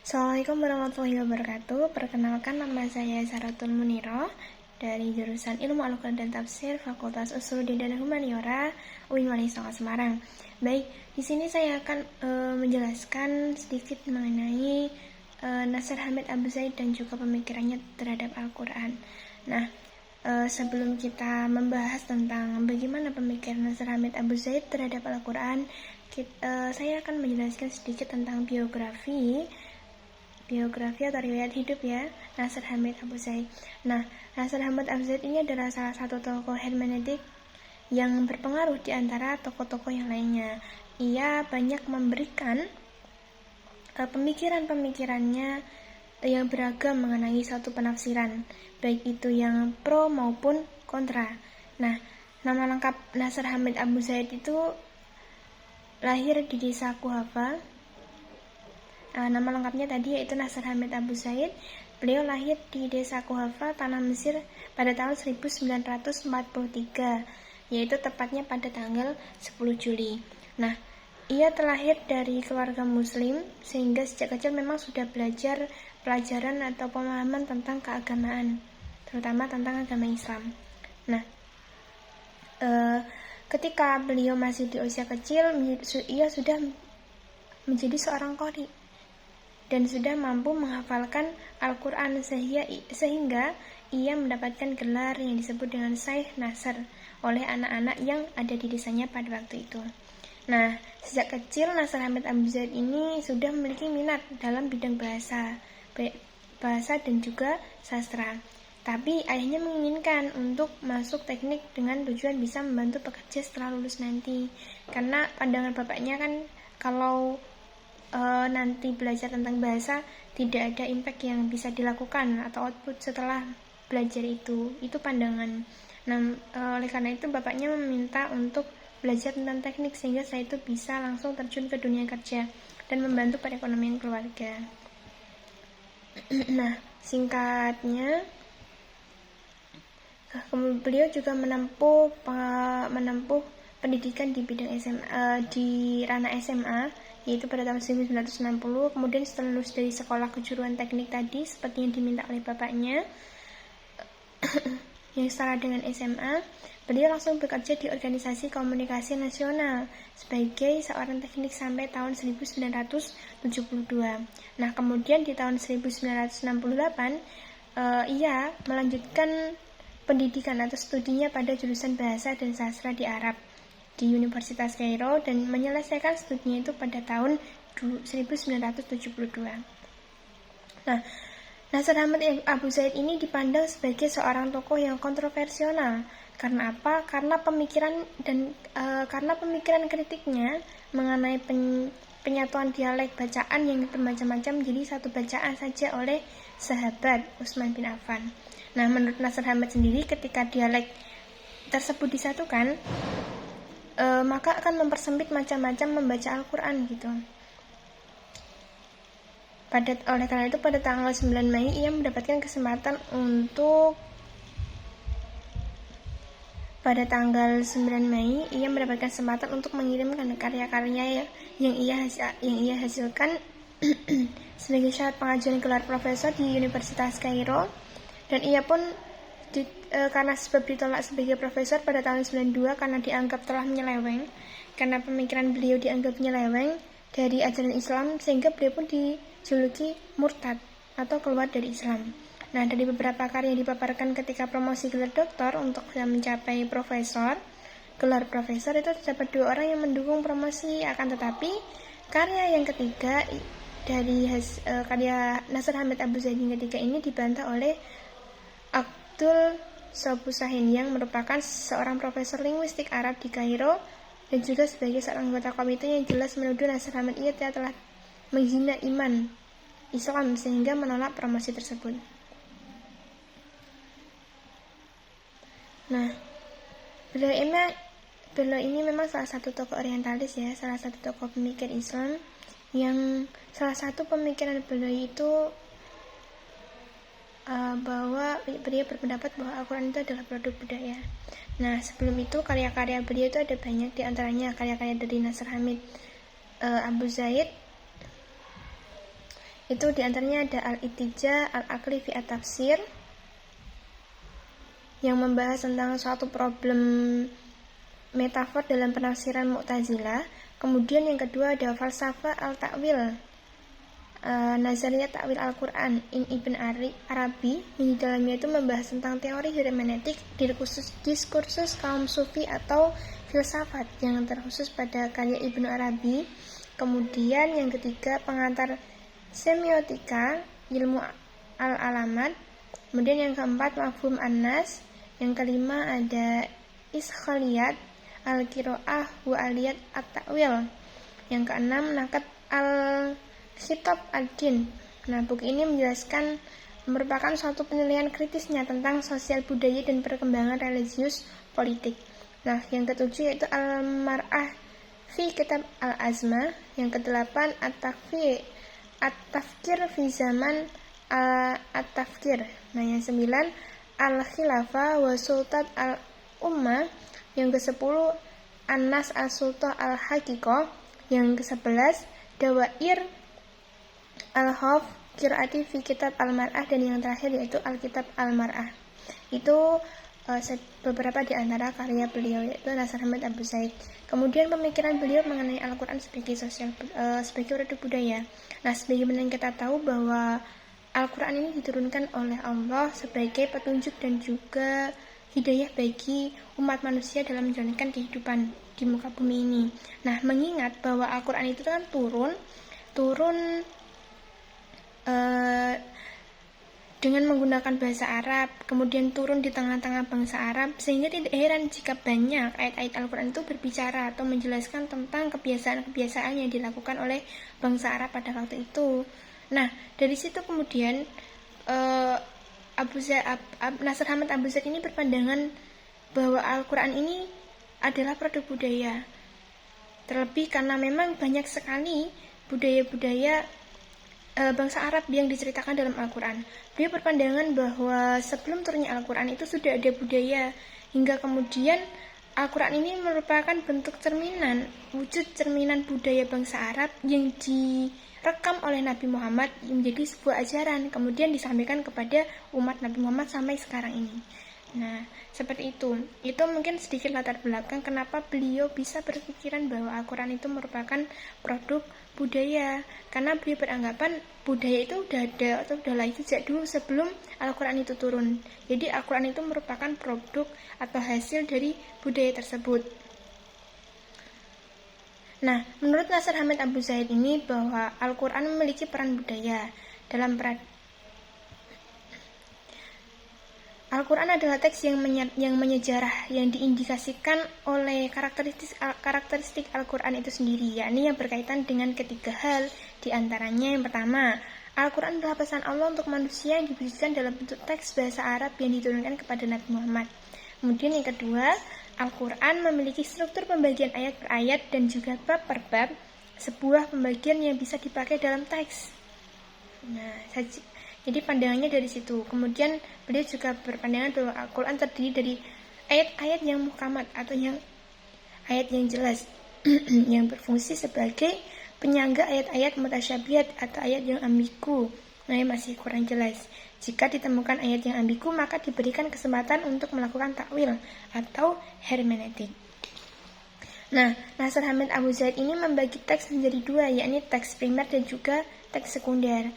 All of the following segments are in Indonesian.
Assalamualaikum warahmatullahi wabarakatuh. Perkenalkan, nama saya Saratul Muniro dari jurusan Ilmu Al-Quran dan Tafsir Fakultas Usuluddin dan Humaniora UIN Wali Songo Semarang. Baik, di sini saya akan menjelaskan sedikit mengenai Nasir Hamid Abu Zaid dan juga pemikirannya terhadap Al-Quran. Nah, sebelum kita membahas tentang bagaimana pemikiran Nasir Hamid Abu Zaid terhadap Al-Quran, saya akan menjelaskan sedikit tentang biografi atau riwayat hidup ya Nasir Hamid Abu Zaid. Nah, Nasir Hamid Abu Zaid ini adalah salah satu tokoh hermeneutik yang berpengaruh di antara tokoh-tokoh yang lainnya. Ia banyak memberikan pemikiran-pemikirannya yang beragam mengenai satu penafsiran, baik itu yang pro maupun kontra. Nah, nama lengkap Nasir Hamid Abu Zaid itu lahir di desa Kuhafa. Nama lengkapnya tadi yaitu Nasir Hamid Abu Zaid. Beliau lahir di desa Kuhafa, Tanah Mesir pada tahun 1943, yaitu tepatnya pada tanggal 10 Juli. Nah, ia terlahir dari keluarga muslim, sehingga sejak kecil memang sudah belajar pelajaran atau pemahaman tentang keagamaan, terutama tentang agama Islam. Nah, ketika beliau masih di usia kecil, ia sudah menjadi seorang qori dan sudah mampu menghafalkan Al-Quran sehingga ia mendapatkan gelar yang disebut dengan Syekh Nasr oleh anak-anak yang ada di desanya pada waktu itu. Nah, sejak kecil Nasir Hamid Abu Zaid ini sudah memiliki minat dalam bidang bahasa dan juga sastra. Tapi ayahnya menginginkan untuk masuk teknik dengan tujuan bisa membantu pekerja setelah lulus nanti. Karena pandangan bapaknya kan kalau nanti belajar tentang bahasa tidak ada impact yang bisa dilakukan atau output setelah belajar itu pandangan. Nah, oleh karena itu bapaknya meminta untuk belajar tentang teknik sehingga saya itu bisa langsung terjun ke dunia kerja dan membantu perekonomian keluarga. Nah, singkatnya beliau juga menempuh pendidikan di bidang di ranah SMA, yaitu pada tahun 1960. Kemudian setelah lulus dari sekolah kejuruan teknik tadi seperti yang diminta oleh bapaknya yang setara dengan SMA, beliau langsung bekerja di organisasi komunikasi nasional sebagai seorang teknik sampai tahun 1972. Nah, kemudian di tahun 1968 ia melanjutkan pendidikan atau studinya pada jurusan bahasa dan sastra di Arab di Universitas Kairo dan menyelesaikan studinya itu pada tahun 1972. Nah, Nasir Hamid Abu Zaid ini dipandang sebagai seorang tokoh yang kontroversial. Karena apa? Karena pemikiran kritiknya mengenai penyatuan dialek bacaan yang bermacam-macam menjadi satu bacaan saja oleh sahabat Utsman bin Affan. Nah, menurut Nasir Hamid sendiri, ketika dialek tersebut disatukan, maka akan mempersempit macam-macam membaca Al-Quran gitu. Oleh karena itu pada tanggal 9 Mei ia mendapatkan kesempatan untuk mengirimkan karya-karyanya yang ia hasilkan sebagai syarat pengajuan gelar profesor di Universitas Kairo, dan ia pun karena sebab ditolak sebagai profesor pada tahun 92 karena dianggap telah menyeleweng, karena pemikiran beliau dianggap menyeleweng dari ajaran Islam, sehingga beliau pun dijuluki murtad atau keluar dari Islam. Nah, dari beberapa karya yang dipaparkan ketika promosi gelar doktor untuk mencapai gelar profesor itu terdapat 2 orang yang mendukung promosi, akan tetapi karya yang ketiga dari karya Nasir Hamid Abu Zaid yang ketiga ini dibantah oleh Abdul Sobusahin yang merupakan seorang profesor linguistik Arab di Kairo dan juga sebagai seorang anggota komite yang jelas menuduh Nasir Hamid ia telah menghina iman Islam sehingga menolak promosi tersebut. Nah, beliau ini memang salah satu tokoh orientalis ya, salah satu tokoh pemikir Islam yang salah satu pemikiran beliau itu bahwa beliau berpendapat bahwa Al-Quran itu adalah produk budaya. Nah, sebelum itu karya-karya beliau itu ada banyak, di antaranya karya-karya dari Nasir Hamid Abu Zaid Itu diantaranya ada Al-Ittija Al-Aqli fi At-Tafsir, yang membahas tentang suatu problem metafor dalam penafsiran Mu'tazilah. Kemudian yang kedua ada Falsafah Al-Ta'wil, Nazariyat Ta'wil Al-Quran in Ibn Arabi, yang di dalamnya itu membahas tentang teori hermeneutik, diskursus kaum sufi atau filsafat yang terkhusus pada karya Ibnu Arabi. Kemudian yang ketiga pengantar semiotika, ilmu al-alamat. Kemudian yang keempat mafhum an-nas. Yang kelima ada iskhaliyat al-qiraah wa aliyat at-ta'wil. Yang keenam nakat al-khitab ad-din. Nah, buku ini menjelaskan merupakan suatu penilaian kritisnya tentang sosial budaya dan perkembangan religius politik. Nah, yang ketujuh yaitu al-mar'ah fi kitab al-azma. Yang kedelapan at-tafkir fi zaman at-tafkir. Nah, yang sembilan al-khilafah wa sultat al-ummah. Yang ke-10 An-Nas as-Sultah al-Haqiqah. Yang ke-11 Dawair al-Khawf Qiraati fi Kitab al-Mar'ah. Dan yang terakhir yaitu Al-Kitab al-Mar'ah. Itu beberapa di antara karya beliau, yaitu Nasr Ahmad Abu Zaid. Kemudian pemikiran beliau mengenai Al-Quran sebagai produk budaya. Nah, sebagaimana yang kita tahu bahwa Al-Quran ini diturunkan oleh Allah sebagai petunjuk dan juga hidayah bagi umat manusia dalam menjalankan kehidupan di muka bumi ini. Nah, mengingat bahwa Al-Quran itu kan turun dengan menggunakan bahasa Arab, kemudian turun di tengah-tengah bangsa Arab, sehingga tidak heran jika banyak ayat-ayat Al-Quran itu berbicara atau menjelaskan tentang kebiasaan-kebiasaan yang dilakukan oleh bangsa Arab pada waktu itu. Nah, dari situ kemudian Nasr Ahmad Abu Zaid ini berpandangan bahwa Al-Quran ini adalah produk budaya. Terlebih karena memang banyak sekali budaya-budaya bangsa Arab yang diceritakan dalam Al-Quran. Beliau berpandangan bahwa sebelum turunnya Al-Quran itu sudah ada budaya, hingga kemudian Al-Quran ini merupakan bentuk wujud cerminan budaya bangsa Arab yang direkam oleh Nabi Muhammad menjadi sebuah ajaran, kemudian disampaikan kepada umat Nabi Muhammad sampai sekarang ini. Nah, seperti itu. Itu mungkin sedikit latar belakang kenapa beliau bisa berpikiran bahwa Al-Quran itu merupakan produk budaya. Karena beliau beranggapan budaya itu udah ada atau udah lahir sejak dulu sebelum Al-Quran itu turun. Jadi Al-Quran itu merupakan produk atau hasil dari budaya tersebut. Nah, menurut Nasr Ahmad Abu Zaid ini bahwa Al-Quran memiliki peran budaya dalam Al-Quran adalah teks yang menyejarah, yang diindikasikan oleh karakteristik Al-Quran itu sendiri, yakni yang berkaitan dengan ketiga hal. Di antaranya yang pertama, Al-Quran adalah pesan Allah untuk manusia yang diberikan dalam bentuk teks bahasa Arab yang diturunkan kepada Nabi Muhammad. Kemudian yang kedua, Al-Quran memiliki struktur pembagian ayat per ayat dan juga bab per bab, sebuah pembagian yang bisa dipakai dalam teks. Nah, jadi pandangannya dari situ. Kemudian beliau juga berpandangan bahwa Al-Quran terdiri dari ayat-ayat yang muhkamat atau yang ayat yang jelas yang berfungsi sebagai penyangga ayat-ayat mutasyabihat atau ayat yang ambigu, nah yang masih kurang jelas. Jika ditemukan ayat yang ambigu, maka diberikan kesempatan untuk melakukan takwil atau hermeneutik. Nah, Nasr Ahmad Abu Zaid ini membagi teks menjadi dua, yakni teks primer dan juga teks sekunder.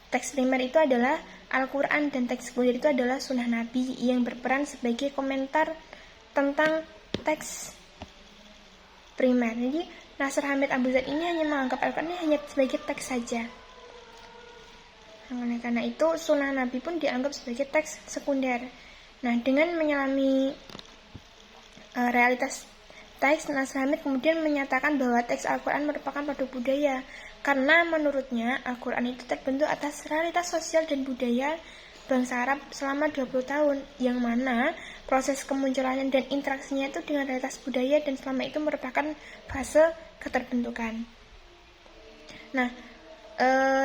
Teks primer itu adalah Al-Quran dan teks sekunder itu adalah sunnah Nabi yang berperan sebagai komentar tentang teks primer. Jadi Nasr Ahmad Abu Zaid ini hanya menganggap Al-Quran ini hanya sebagai teks saja. Nah, karena itu sunnah Nabi pun dianggap sebagai teks sekunder. Nah, dengan menyelami realitas teks, Nasr Ahmad kemudian menyatakan bahwa teks Al-Quran merupakan produk budaya. Karena menurutnya Al-Quran itu terbentuk atas realitas sosial dan budaya bangsa Arab selama 20 tahun, yang mana proses kemunculannya dan interaksinya itu dengan realitas budaya dan selama itu merupakan fase keterbentukan. Nah,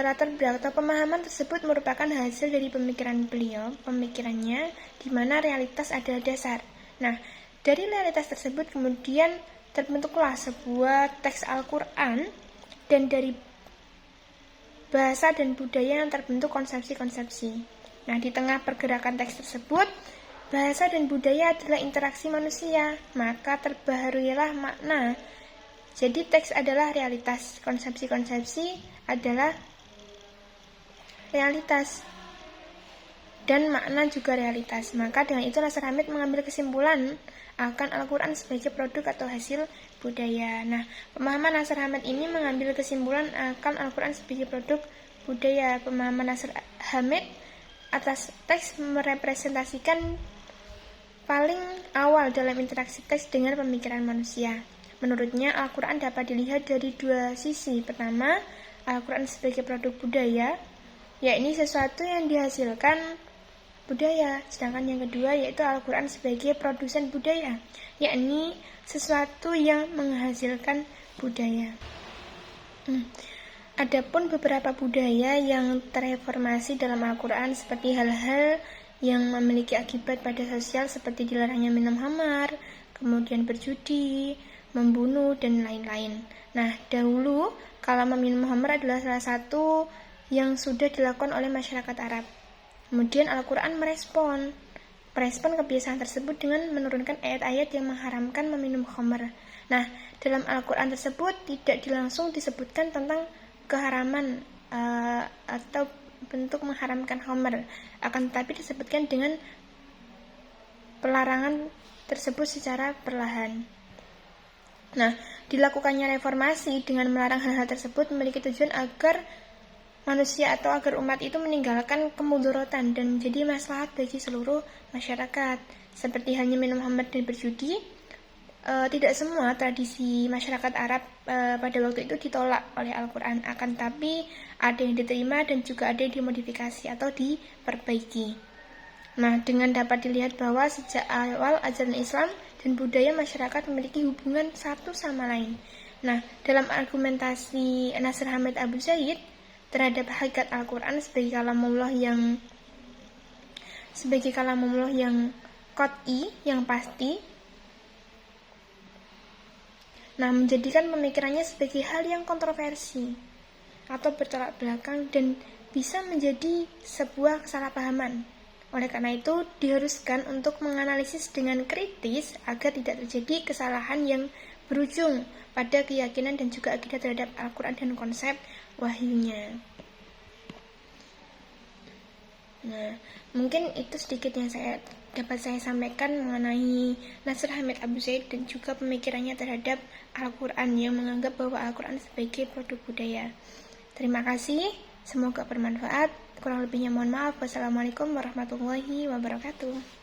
latar belakang atau pemahaman tersebut merupakan hasil dari pemikirannya di mana realitas adalah dasar. Nah, dari realitas tersebut kemudian terbentuklah sebuah teks Al-Quran, dan dari bahasa dan budaya yang terbentuk konsepsi-konsepsi. Nah, di tengah pergerakan teks tersebut, bahasa dan budaya adalah interaksi manusia, maka terbaharuilah makna. Jadi teks adalah realitas, konsepsi-konsepsi adalah realitas, dan makna juga realitas. Maka dengan itu Nasr Hamid mengambil kesimpulan akan Al-Quran sebagai produk atau hasil budaya. Nah, pemahaman Nasr Hamid ini mengambil kesimpulan akan Al-Quran sebagai produk budaya. Pemahaman Nasr Hamid atas teks merepresentasikan paling awal dalam interaksi teks dengan pemikiran manusia. Menurutnya, Al-Quran dapat dilihat dari dua sisi. Pertama, Al-Quran sebagai produk budaya, yakni sesuatu yang dihasilkan budaya. Sedangkan yang kedua yaitu Al-Quran sebagai produsen budaya, yakni sesuatu yang menghasilkan budaya. Adapun beberapa budaya yang terreformasi dalam Al-Quran seperti hal-hal yang memiliki akibat pada sosial seperti dilarangnya minum khamar, kemudian berjudi, membunuh, dan lain-lain. Nah, dahulu kalau meminum khamar adalah salah satu yang sudah dilakukan oleh masyarakat Arab. Kemudian Al-Quran merespon kebiasaan tersebut dengan menurunkan ayat-ayat yang mengharamkan meminum khamar. Nah, dalam Al-Quran tersebut tidak langsung disebutkan tentang keharaman atau bentuk mengharamkan khamar, akan tetapi disebutkan dengan pelarangan tersebut secara perlahan. Nah, dilakukannya reformasi dengan melarang hal-hal tersebut memiliki tujuan agar manusia atau agar umat itu meninggalkan kemudorotan dan menjadi maslahat bagi seluruh masyarakat. Seperti halnya minum khamar dan berjudi, tidak semua tradisi masyarakat Arab pada waktu itu ditolak oleh Al-Quran, akan tapi ada yang diterima dan juga ada yang dimodifikasi atau diperbaiki. Nah, dengan dapat dilihat bahwa sejak awal ajaran Islam dan budaya masyarakat memiliki hubungan satu sama lain. Nah, dalam argumentasi Nasr Hamid Abu Zaid terhadap hakikat Al-Quran sebagai kalamullah yang qat'i, yang pasti, nah menjadikan pemikirannya sebagai hal yang kontroversi atau bertolak belakang dan bisa menjadi sebuah kesalahpahaman. Oleh karena itu, diharuskan untuk menganalisis dengan kritis agar tidak terjadi kesalahan yang berujung pada keyakinan dan juga akidah terhadap Al-Quran dan konsep wahyunya. Nah, mungkin itu sedikit yang dapat saya sampaikan mengenai Nasr Hamid Abu Zaid dan juga pemikirannya terhadap Al-Quran yang menganggap bahwa Al-Quran sebagai produk budaya. Terima kasih, semoga bermanfaat. Kurang lebihnya mohon maaf. Wassalamualaikum warahmatullahi wabarakatuh.